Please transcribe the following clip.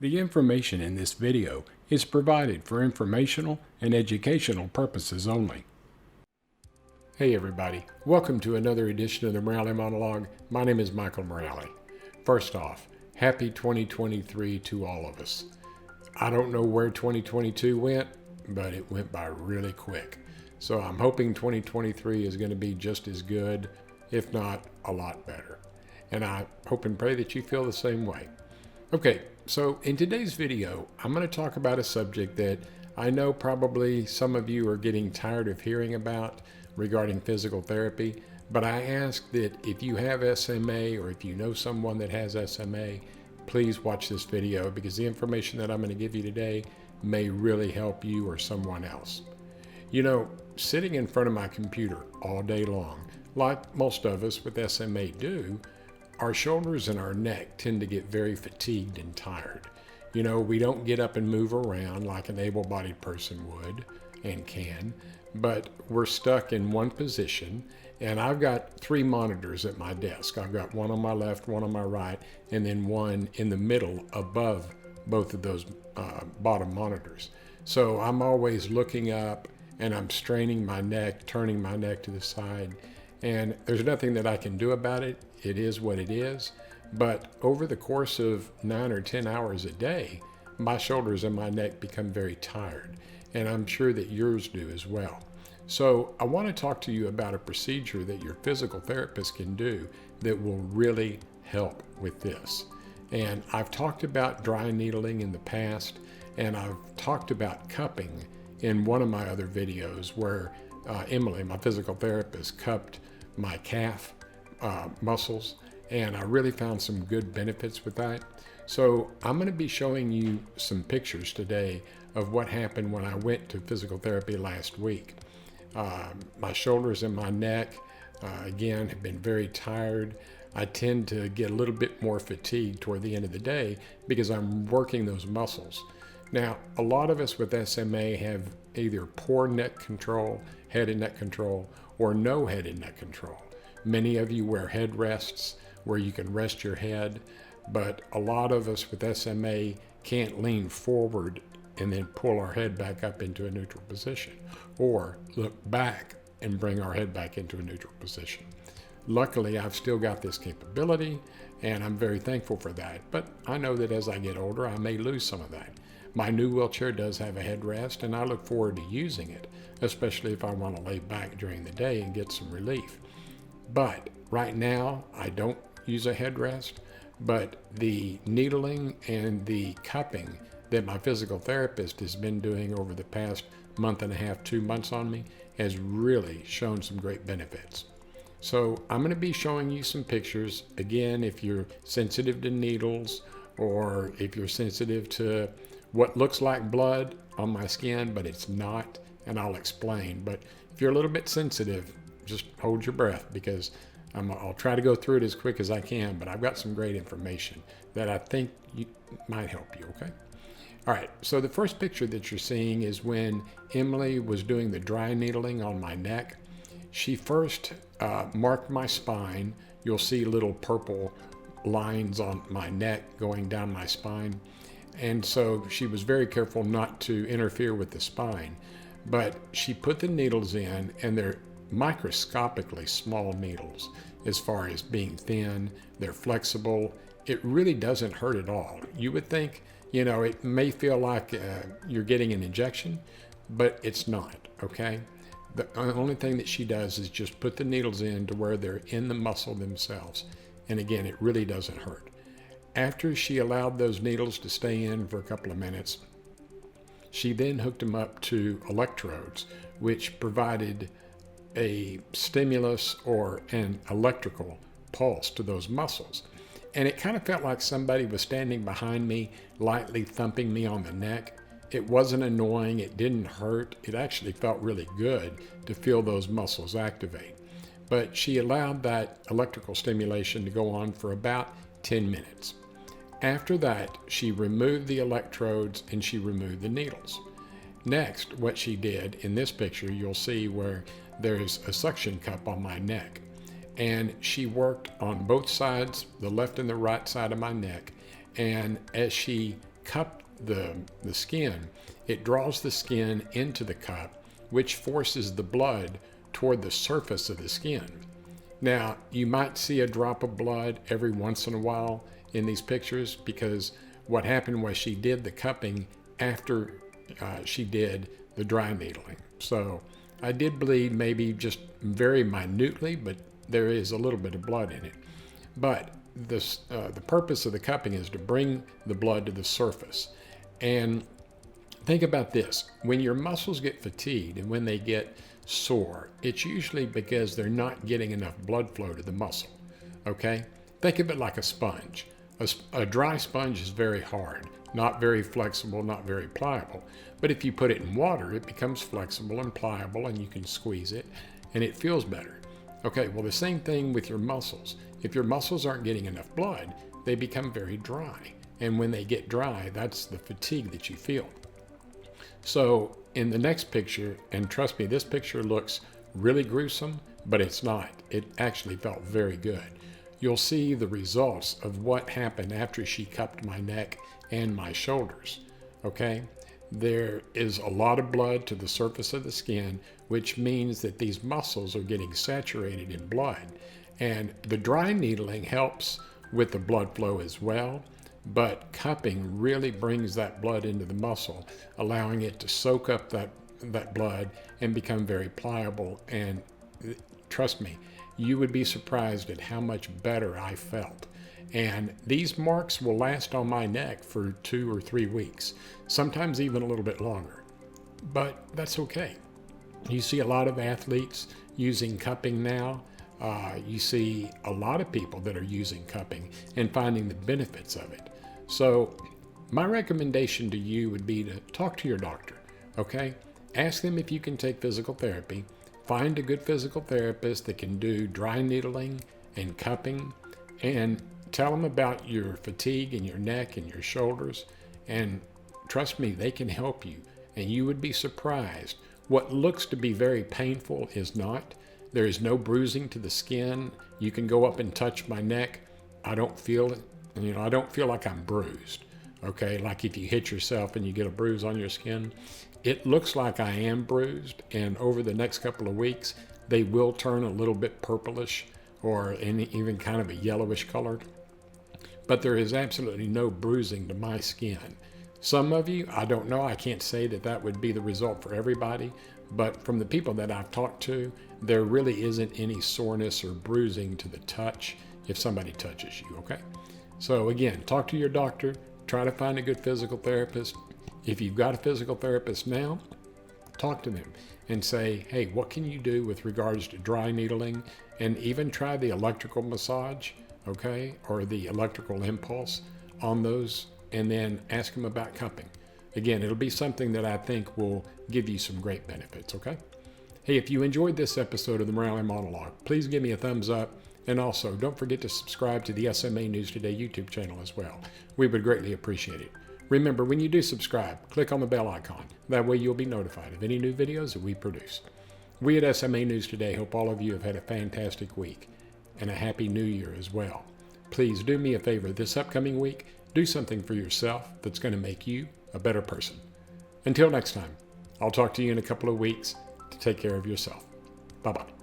The information in this video is provided for informational and educational purposes only. Hey everybody, welcome to another edition of the Morale Monologue. My name is Michael Morale. First off, happy 2023 to all of us. I don't know where 2022 went, but it went by really quick. So I'm hoping 2023 is going to be just as good, if not a lot better. And I hope and pray that you feel the same way. Okay, so in today's video, I'm going to talk about a subject that I know probably some of you are getting tired of hearing about regarding physical therapy, but I ask that if you have SMA or if you know someone that has SMA, please watch this video because the information that I'm going to give you today may really help you or someone else. You know, sitting in front of my computer all day long, like most of us with SMA do, our shoulders and our neck tend to get very fatigued and tired. You know, we don't get up and move around like an able-bodied person would and can, but we're stuck in one position. And I've got 3 monitors at my desk. I've got one on my left, one on my right, and then one in the middle above both of those bottom monitors. So I'm always looking up and I'm straining my neck, turning my neck to the side. And there's nothing that I can do about it. It is what it is. But over the course of 9 or 10 hours a day, my shoulders and my neck become very tired. And I'm sure that yours do as well. So I want to talk to you about a procedure that your physical therapist can do that will really help with this. And I've talked about dry needling in the past, and I've talked about cupping in one of my other videos where Emily, my physical therapist, cupped my calf muscles, and I really found some good benefits with that. So I'm going to be showing you some pictures today of what happened when I went to physical therapy last week. My shoulders and my neck, again, have been very tired. I tend to get a little bit more fatigued toward the end of the day because I'm working those muscles. Now, a lot of us with SMA have either poor neck control, head and neck control, or no head and neck control. Many of you wear head rests where you can rest your head, but a lot of us with SMA can't lean forward and then pull our head back up into a neutral position, or look back and bring our head back into a neutral position. Luckily, I've still got this capability, and I'm very thankful for that, but I know that as I get older, I may lose some of that. My new wheelchair does have a headrest, and I look forward to using it, especially if I want to lay back during the day and get some relief. But right now, I don't use a headrest, but the needling and the cupping that my physical therapist has been doing over the past month and a half, 2 months on me has really shown some great benefits. So I'm going to be showing you some pictures. Again, if you're sensitive to needles or if you're sensitive to what looks like blood on my skin, but it's not, and I'll explain. But if you're a little bit sensitive, just hold your breath because I'll try to go through it as quick as I can, but I've got some great information that I think might help you, okay? All right, so the first picture that you're seeing is when Emily was doing the dry needling on my neck. She first marked my spine. You'll see little purple lines on my neck going down my spine. And so she was very careful not to interfere with the spine. But she put the needles in, and they're microscopically small needles as far as being thin. They're flexible. It really doesn't hurt at all. You would think, you know, it may feel like you're getting an injection, but it's not, okay? The only thing that she does is just put the needles in to where they're in the muscle themselves. And again, it really doesn't hurt. After she allowed those needles to stay in for a couple of minutes, she then hooked them up to electrodes, which provided a stimulus or an electrical pulse to those muscles. And it kind of felt like somebody was standing behind me, lightly thumping me on the neck. It wasn't annoying, it didn't hurt. It actually felt really good to feel those muscles activate. But she allowed that electrical stimulation to go on for about 10 minutes. After that, she removed the electrodes and she removed the needles. Next, what she did in this picture, you'll see where there's a suction cup on my neck. And she worked on both sides, the left and the right side of my neck. And as she cup the skin, it draws the skin into the cup, which forces the blood toward the surface of the skin. Now, you might see a drop of blood every once in a while in these pictures because what happened was she did the cupping after she did the dry needling. So I did bleed, maybe just very minutely, but there is a little bit of blood in it. But the purpose of the cupping is to bring the blood to the surface. And think about this. When your muscles get fatigued and when they get sore, it's usually because they're not getting enough blood flow to the muscle. Okay? Think of it like a sponge. A dry sponge is very hard, not very flexible, not very pliable. But if you put it in water, it becomes flexible and pliable, and you can squeeze it, and it feels better. Okay, well, the same thing with your muscles. If your muscles aren't getting enough blood, they become very dry. And when they get dry, that's the fatigue that you feel. So in the next picture, and trust me, this picture looks really gruesome, but it's not. It actually felt very good. You'll see the results of what happened after she cupped my neck and my shoulders. Okay? There is a lot of blood to the surface of the skin, which means that these muscles are getting saturated in blood. And the dry needling helps with the blood flow as well, but cupping really brings that blood into the muscle, allowing it to soak up that blood and become very pliable. And trust me, you would be surprised at how much better I felt. And these marks will last on my neck for 2 or 3 weeks, sometimes even a little bit longer. But that's okay. You see a lot of athletes using cupping now. You see a lot of people that are using cupping and finding the benefits of it. So my recommendation to you would be to talk to your doctor, okay? Ask them if you can take physical therapy. Find a good physical therapist that can do dry needling and cupping, and tell them about your fatigue in your neck and your shoulders. And trust me, they can help you. And you would be surprised. What looks to be very painful is not. There is no bruising to the skin. You can go up and touch my neck. I don't feel it. I don't feel like I'm bruised. Okay, like if you hit yourself and you get a bruise on your skin, it looks like I am bruised. And over the next couple of weeks, they will turn a little bit purplish or even kind of a yellowish color. But there is absolutely no bruising to my skin. Some of you, I don't know, I can't say that would be the result for everybody, but from the people that I've talked to, there really isn't any soreness or bruising to the touch if somebody touches you, okay? So again, talk to your doctor, try to find a good physical therapist. If you've got a physical therapist now, talk to them and say, hey, what can you do with regards to dry needling, and even try the electrical massage, okay, or the electrical impulse on those, and then ask them about cupping. Again, it'll be something that I think will give you some great benefits, okay? Hey, if you enjoyed this episode of the Morale Monologue, please give me a thumbs up, and also don't forget to subscribe to the SMA News Today YouTube channel as well. We would greatly appreciate it. Remember, when you do subscribe, click on the bell icon. That way you'll be notified of any new videos that we produce. We at SMA News Today hope all of you have had a fantastic week and a happy new year as well. Please do me a favor this upcoming week. Do something for yourself that's going to make you a better person. Until next time, I'll talk to you in a couple of weeks to take care of yourself. Bye-bye.